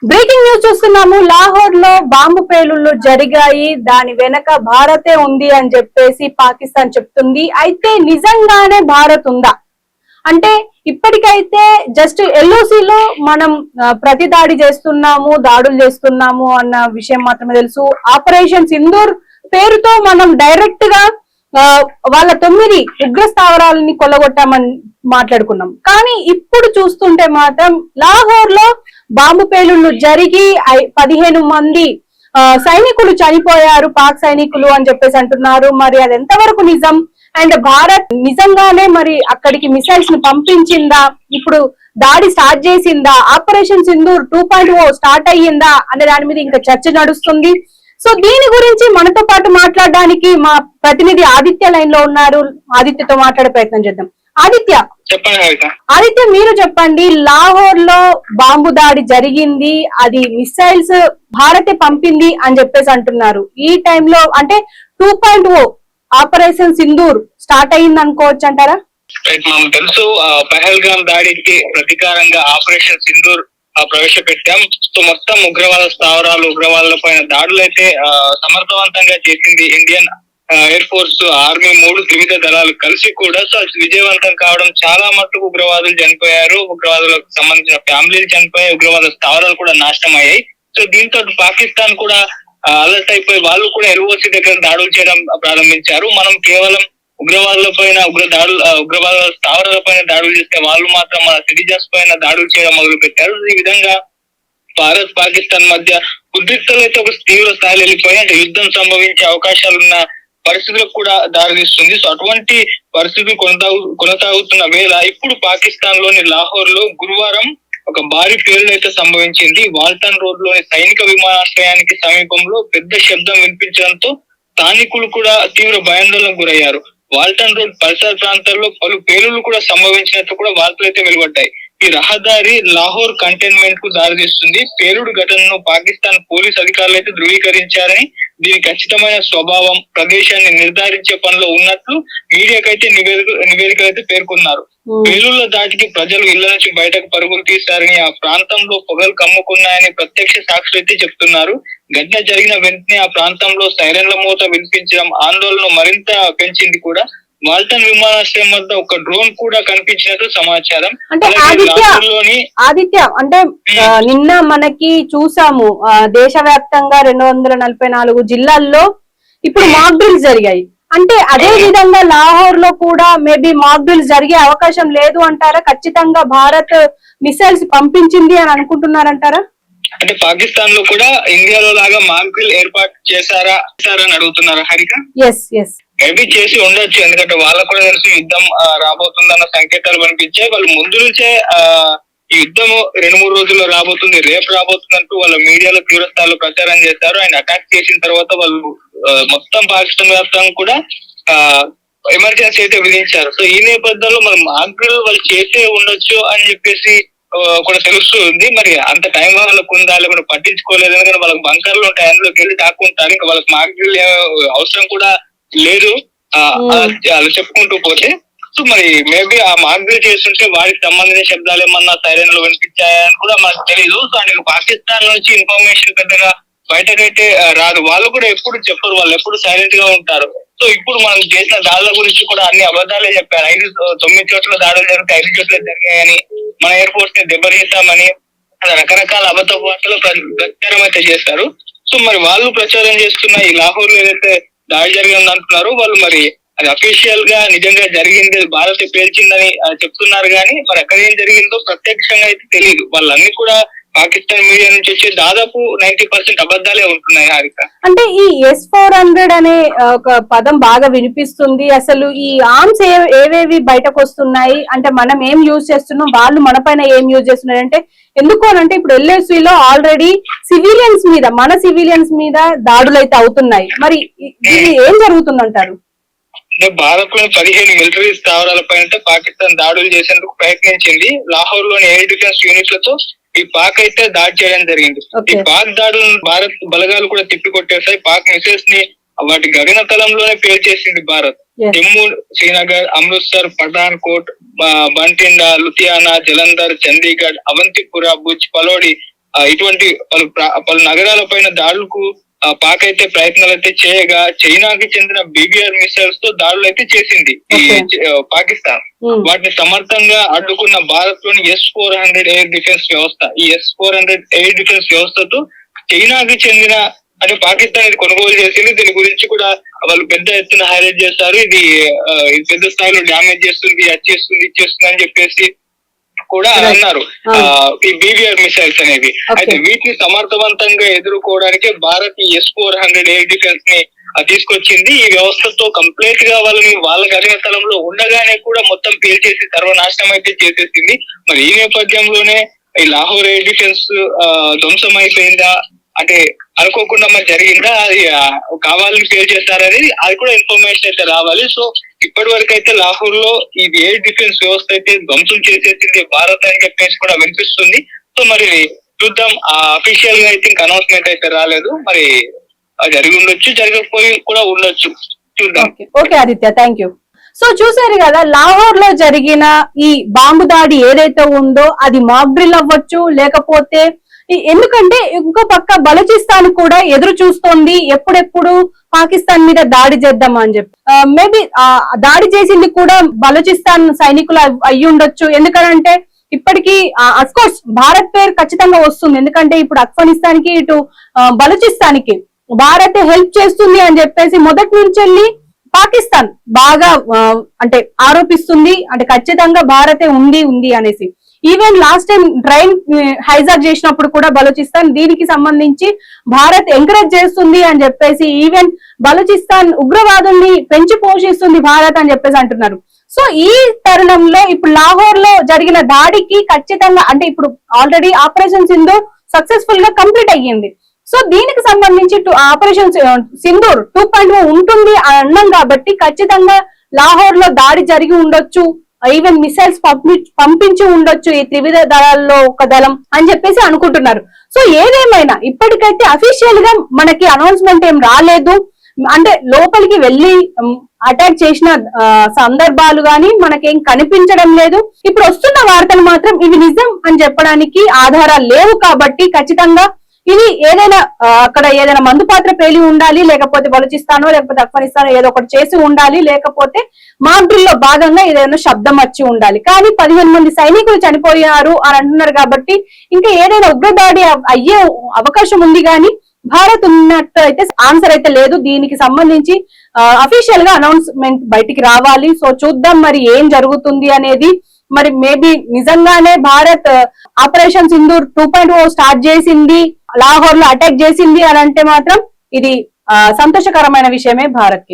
Breaking news చూస్తున్నాము. లాహోర్ లో bomb పేలుళ్లు జరిగాయి, దాని వెనక భారతే ఉంది అని చెప్పేసి పాకిస్తాన్ చెప్తుంది. అయితే నిజంగానే భారత్ ఉందా అంటే ఇప్పటికైతే జస్ట్ ఎల్ఓసి లో మనం ప్రతి దాడి చేస్తున్నాము, దాడులు చేస్తున్నాము అన్న విషయం మాత్రమే తెలుసు. ఆపరేషన్ సింధూర్ పేరుతో మనం డైరెక్ట్ గా వాళ్ళ 9 ఉగ్ర స్థావరాలని కొల్లగొట్టామని మాట్లాడుకున్నాం. కానీ ఇప్పుడు చూస్తుంటే మాత్రం లాహోర్ లో బాంబు పేలుళ్లు జరిగి 15 మంది సైనికులు చనిపోయారు, పాక్ సైనికులు అని చెప్పేసి అంటున్నారు. మరి అది ఎంతవరకు నిజం? అండ్ భారత్ నిజంగానే మరి అక్కడికి మిసైల్స్ ను పంపించిందా, ఇప్పుడు దాడి స్టార్ట్ చేసిందా, ఆపరేషన్ సింధూర్ 2.0 స్టార్ట్ అయ్యిందా అనే దాని మీద ఇంకా చర్చ నడుస్తుంది. సో దీని గురించి మనతో పాటు మాట్లాడడానికి మా ప్రతినిధి ఆదిత్య లైన్ లో ఉన్నారు. ఆదిత్యతో మాట్లాడే ప్రయత్నం చేద్దాం. ఆదిత్య, ఆదిత్య మీరు చెప్పండి. లాహోర్ లో బాంబు దాడి జరిగింది, అది మిసైల్స్ భారతే పంపింది అని చెప్పేసి అంటున్నారు. ఈ టైంలో అంటే 2.0 ఆపరేషన్ సింధూర్ స్టార్ట్ అయ్యింది అనుకోవచ్చు అంటారా? మనకు తెలుసు పహల్గామ్ దాడికి ప్రతీకారంగా ఆపరేషన్ సింధూర్ ప్రవేశపెట్టాం. సో మొత్తం ఉగ్రవాద స్థావరాలు, ఉగ్రవాదుల పైన దాడులు అయితే సమర్థవంతంగా చేసింది ఇండియన్ ఎయిర్ ఫోర్స్, ఆర్మీ, 3 త్రివిధ దళాలు కలిసి కూడా. సో విజయవంతం కావడం, చాలా మట్టుకు ఉగ్రవాదులు చనిపోయారు, ఉగ్రవాదులకు సంబంధించిన ఫ్యామిలీలు చనిపోయాయి, ఉగ్రవాద స్థావరాలు కూడా నాశనం అయ్యాయి. సో దీంతో పాకిస్తాన్ కూడా అలర్ట్ అయిపోయి వాళ్ళు కూడా ఎల్ఓసి దగ్గర దాడులు చేయడం ప్రారంభించారు. మనం కేవలం ఉగ్రవాదుల పైన ఉగ్రవాద స్థావరాల పైన దాడులు చేస్తే వాళ్ళు మాత్రం మన సిటిజన్స్ పైన దాడులు చేయడం మొదలు పెట్టారు. ఈ విధంగా భారత్ పాకిస్తాన్ మధ్య ఉద్రిక్తలు అయితే ఒక తీవ్ర స్థాయిలో వెళ్ళిపోయి అంటే యుద్ధం సంభవించే అవకాశాలున్న పరిస్థితులకు కూడా దారితీస్తుంది. సో అటువంటి పరిస్థితులు కొనసాగుతున్న వేళ ఇప్పుడు పాకిస్తాన్ లోని లాహోర్ లో గురువారం ఒక భారీ పేలుడు అయితే సంభవించింది. వాల్టన్ రోడ్ లోని సైనిక విమానాశ్రయానికి సమీపంలో పెద్ద శబ్దం వినిపించడంతో స్థానికులు కూడా తీవ్ర భయాందోళనకు గురయ్యారు. వాల్టన్ రోడ్ పరిసర ప్రాంతాల్లో పలు పేలుళ్లు కూడా సంభవించినట్టు కూడా వార్తలు అయితే వెలువడ్డాయి. ఈ రహదారి లాహోర్ కంటైన్మెంట్ కు దారితీస్తుంది. పేలుడు ఘటనను పాకిస్తాన్ పోలీస్ అధికారులు అయితే ధృవీకరించారని, దీని ఖచ్చితమైన స్వభావం, ప్రదేశాన్ని నిర్ధారించే పనిలో ఉన్నట్లు మీడియాకైతే నివేదికలు అయితే పేర్కొన్నారు. పేలుళ్ల దాటికి ప్రజలు ఇళ్ల నుంచి బయటకు పరుగులు తీశారని, ఆ ప్రాంతంలో పొగలు కమ్ముకున్నాయని ప్రత్యక్ష సాక్షులు అయితే చెప్తున్నారు. ఘటన జరిగిన వెంటనే ఆ ప్రాంతంలో సైరన్ల మూత వినిపించడం ఆందోళన మరింత పెంచింది కూడా. వాల్టన్ విమానాశ్రయం వద్ద ఒక డ్రోన్ కూడా కనిపించినట్టు సమాచారం. అంటే ఆదిత్య అంటే నిన్న మనకి చూసాము దేశవ్యాప్తంగా 244 జిల్లాల్లో ఇప్పుడు మాక్ డ్రిల్స్ జరిగాయి. అంటే అదే విధంగా లాహోర్ లో కూడా మేబీ మాక్ డ్రిల్స్ జరిగే అవకాశం లేదు అంటారా? ఖచ్చితంగా భారత్ మిసైల్స్ పంపించింది అని అనుకుంటున్నారంటారా? అంటే పాకిస్తాన్ లో కూడా ఇండియాలో లాగా మాక్ డ్రిల్ ఏర్పాటు చేశారా అని అడుగుతున్నారు హరిక. మేబీ చేసి ఉండొచ్చు, ఎందుకంటే వాళ్ళకు కూడా తెలుసు యుద్ధం రాబోతుందన్న సంకేతాలు కనిపించాయి. వాళ్ళు ముందు నుంచే ఈ యుద్ధము 2-3 రోజుల్లో రాబోతుంది, రేపు రాబోతుంది అంటూ వాళ్ళ మీడియాలో తీవ్ర స్థాయిలో ప్రచారం చేశారు. ఆయన అటాక్ చేసిన తర్వాత వాళ్ళు మొత్తం పాకిస్తాన్ వ్యాప్తంగా కూడా ఎమర్జెన్సీ అయితే విధించారు. సో ఈ నేపథ్యంలో మనం మాక్ డ్రిల్ వాళ్ళు చేసే ఉండొచ్చు అని చెప్పేసి కూడా తెలుస్తుంది. మరి అంత టైం వాళ్ళకు ఉందా, లేకపోతే పట్టించుకోలేదు, ఎందుకంటే వాళ్ళకి బంకర్లు ఉంటాయి, అందులోకి వెళ్ళి దాక్కుంటారు. ఇంకా వాళ్ళకి మాక్ డ్రిల్ అవసరం కూడా లేదు అలా చెప్పుకుంటూ పోతే. సో మరి మేబీ ఆ మాక్ డ్రిల్ చేస్తుంటే వారికి సంబంధించిన శబ్దాలు ఏమన్నా సైరన్లు వినిపించాయని కూడా మనకు తెలియదు. సో అంటే పాకిస్తాన్ నుంచి ఇన్ఫర్మేషన్ పెద్దగా బయటకైతే రాదు, వాళ్ళు కూడా ఎప్పుడు చెప్పరు, వాళ్ళు ఎప్పుడు సైలెంట్ గా ఉంటారు. సో ఇప్పుడు మనం చేసిన దాడుల గురించి కూడా అన్ని అబద్ధాలే చెప్పారు. 9 చోట్ల దాడులు జరిగితే 5 చోట్ల జరిగాయని, మన ఎయిర్ ఫోర్స్ ని దెబ్బతీస్తామని రకరకాల అబద్ధ వార్తలు ప్రచారం అయితే చేస్తారు. సో మరి వాళ్ళు ప్రచారం చేస్తున్న ఈ లాహోర్ లో ఏదైతే దాడి జరిగింది అంటున్నారు, వాళ్ళు మరి అది అఫీషియల్ గా నిజంగా జరిగింది, భారత్ పేల్చిందని చెప్తున్నారు. కానీ మరి అక్కడ ఏం జరిగిందో ప్రత్యక్షంగా అయితే తెలియదు. వాళ్ళన్నీ కూడా పాకిస్తాన్ మీడియా నుంచి వచ్చి దాదాపు 90% అబద్ధాలే ఉంటున్నాయి హారిక. అంటే ఈ S-400 అనే ఒక పదం బాగా వినిపిస్తుంది. అసలు ఈ ఆర్మ్స్ ఏవేవి బయటకు వస్తున్నాయి అంటే మనం ఏం యూజ్ చేస్తున్నాం, వాళ్ళు మన పైన ఏం యూజ్ చేస్తున్నారు అంటే ఎందుకు అనంటే ఇప్పుడు LSV లో ఆల్రెడీ సివిలియన్స్ మీద, మన సివిలియన్స్ మీద దాడులు అయితే అవుతున్నాయి. మరి ఇది ఏం జరుగుతుందంటారు? భారత్ లోని 15 మిలిటరీ స్థావరాల పైన పాకిస్తాన్ దాడులు చేసేందుకు ప్రయత్నించింది. లాహోర్ లోని ఎయిర్ డిఫెన్స్ యూనిట్లతో ఈ పాక్ అయితే దాడి చేయడం జరిగింది. ఈ పాక్ దాడులను భారత్ బలగాలు కూడా తిప్పికొట్టేశాయి. పాక్ మిసైల్స్ ని వాటి గగన తలంలోనే పేల్చేసింది భారత్. జమ్మూ, శ్రీనగర్, అమృత్సర్, పఠాన్ కోట్, బంటిండా, లుధియానా, జలంధర్, చండీగఢ్, అవంతిపుర, భుజ్, పలోడి, ఇటువంటి పలు నగరాల పైన దాడులకు పాక్ అయితే ప్రయత్నాలు అయితే చేయగా చైనాకి చెందిన బీబీఆర్ మిసైల్స్ తో దాడులు అయితే చేసింది ఈ పాకిస్తాన్. వాటిని సమర్థంగా అడ్డుకున్న భారత్ లోని S-400 ఎయిర్ డిఫెన్స్ వ్యవస్థ, ఈ S-400 ఎయిర్ డిఫెన్స్ వ్యవస్థతో చైనాకి చెందిన అంటే పాకిస్తాన్ ఇది కొనుగోలు చేసింది. దీని గురించి కూడా వాళ్ళు పెద్ద ఎత్తున హైలైట్ చేస్తారు. ఇది పెద్ద స్థాయిలో డ్యామేజ్ చేస్తుంది, అది చేస్తుంది, ఇచ్చేస్తుంది అని చెప్పేసి కూడా అన్నారు ఈ బీబీఆర్ మిసైల్స్ అనేవి. అయితే వీటిని సమర్థవంతంగా ఎదుర్కోవడానికి భారత్ ఈ S-400 ఎయిర్ డిఫెన్స్ ని తీసుకొచ్చింది. ఈ వ్యవస్థతో కంప్లీట్ గా వాళ్ళ గగనతలంలో ఉండగానే కూడా మొత్తం పేల్చేసి సర్వనాశనం అయితే చేసేసింది. మరి ఈ నేపథ్యంలోనే ఈ లాహోర్ ఎయిర్ డిఫెన్స్ ధ్వంసం అయిపోయిందా అంటే అనుకోకుండా మరి జరిగిందా, అది కావాలని ఫెయిల్ చేస్తారనేది అది కూడా ఇన్ఫర్మేషన్ అయితే రావాలి. సో ఇప్పటి వరకు అయితే లాహోర్ లో ఈ ఎయిర్ డిఫెన్స్ వ్యవస్థ అయితే ధ్వంసం చేసేసింది భారత్ అని చెప్పేసి కూడా వినిపిస్తుంది. సో మరి చూద్దాం, అఫీషియల్ గా అయితే ఇంకా అనౌన్స్మెంట్ అయితే రాలేదు. మరి జరిగి ఉండొచ్చు, జరగకపోయి కూడా ఉండొచ్చు, చూద్దాం. Okay Aditya, thank you. So చూసారు కదా, లాహోర్ లో జరిగిన ఈ బాంబు దాడి ఏదైతే ఉందో అది మాక్ డ్రిల్ అవ్వచ్చు, లేకపోతే ఎందుకంటే ఇంకో పక్క బలూచిస్తాన్ కూడా ఎదురు చూస్తోంది ఎప్పుడెప్పుడు పాకిస్తాన్ మీద దాడి చేద్దామా అని చెప్పి. మేబీ దాడి చేసింది కూడా బలూచిస్తాన్ సైనికులు అయ్యి ఉండొచ్చు. ఎందుకంటే ఇప్పటికీ అఫ్ కోర్స్ భారత్ పేరు ఖచ్చితంగా వస్తుంది, ఎందుకంటే ఇప్పుడు ఆఫ్ఘనిస్తాన్ కి ఇటు బలూచిస్తాన్ కి భారత్ హెల్ప్ చేస్తుంది అని చెప్పేసి మొదటి నుంచి వెళ్ళి పాకిస్తాన్ బాగా అంటే ఆరోపిస్తుంది. అంటే ఖచ్చితంగా భారతే ఉంది అనేసి. Even last time train hijack చేసినప్పుడు కూడా బలూచిస్తాన్ దీనికి సంబంధించి భారత్ ఎంకరేజ్ చేస్తుంది అని చెప్పేసి, ఈవెన్ బలూచిస్తాన్ ఉగ్రవాదుల్ని పెంచి పోషిస్తుంది భారత్ అని చెప్పేసి అంటున్నారు. సో ఈ తరుణంలో ఇప్పుడు లాహోర్ లో జరిగిన దాడికి ఖచ్చితంగా అంటే ఇప్పుడు ఆల్రెడీ ఆపరేషన్ సింధూర్ సక్సెస్ఫుల్ గా కంప్లీట్ అయ్యింది. సో దీనికి సంబంధించి ఆపరేషన్ సింధూర్ 2.0 ఉంటుంది అన్నాం కాబట్టి ఖచ్చితంగా లాహోర్ లో దాడి జరిగి ఉండొచ్చు, ఈవెన్ మిసైల్స్ పంపించి ఉండొచ్చు ఈ త్రివిధ దళాల్లో ఒక దళం అని చెప్పేసి అనుకుంటున్నారు. సో ఏదేమైనా ఇప్పటికైతే అఫీషియల్ గా మనకి అనౌన్స్మెంట్ ఏం రాలేదు. అంటే లోపలికి వెళ్ళి అటాక్ చేసిన సందర్భాలు గాని మనకేం కనిపించడం లేదు. ఇప్పుడు వస్తున్న వార్తలు మాత్రం ఇవి నిజం అని చెప్పడానికి ఆధారాలు లేవు. కాబట్టి ఖచ్చితంగా ఇది ఏదైనా అక్కడ ఏదైనా మందు పాత్ర పేలి ఉండాలి, లేకపోతే బలూచిస్తానో లేకపోతే ఆఫ్ఘనిస్తానో ఏదో ఒకటి చేసి ఉండాలి, లేకపోతే మాక్ డ్రిల్ లో భాగంగా ఏదైనా శబ్దం వచ్చి ఉండాలి. కానీ 15 మంది సైనికులు చనిపోయారు అని అంటున్నారు కాబట్టి ఇంకా ఏదైనా ఉగ్రదాడి అయ్యే అవకాశం ఉంది. కానీ భారత్ ఉన్నట్టు అయితే ఆన్సర్ అయితే లేదు. దీనికి సంబంధించి అఫీషియల్ గా అనౌన్స్మెంట్ బయటికి రావాలి. సో చూద్దాం మరి ఏం జరుగుతుంది అనేది. మరి మేబీ నిజంగానే భారత్ ఆపరేషన్ సింధూర్ 2.0 స్టార్ట్ చేసింది, లాహోర్ లో అటాక్ చేసింది అని అంటే మాత్రం ఇది సంతోషకరమైన విషయమే భారత్ కి.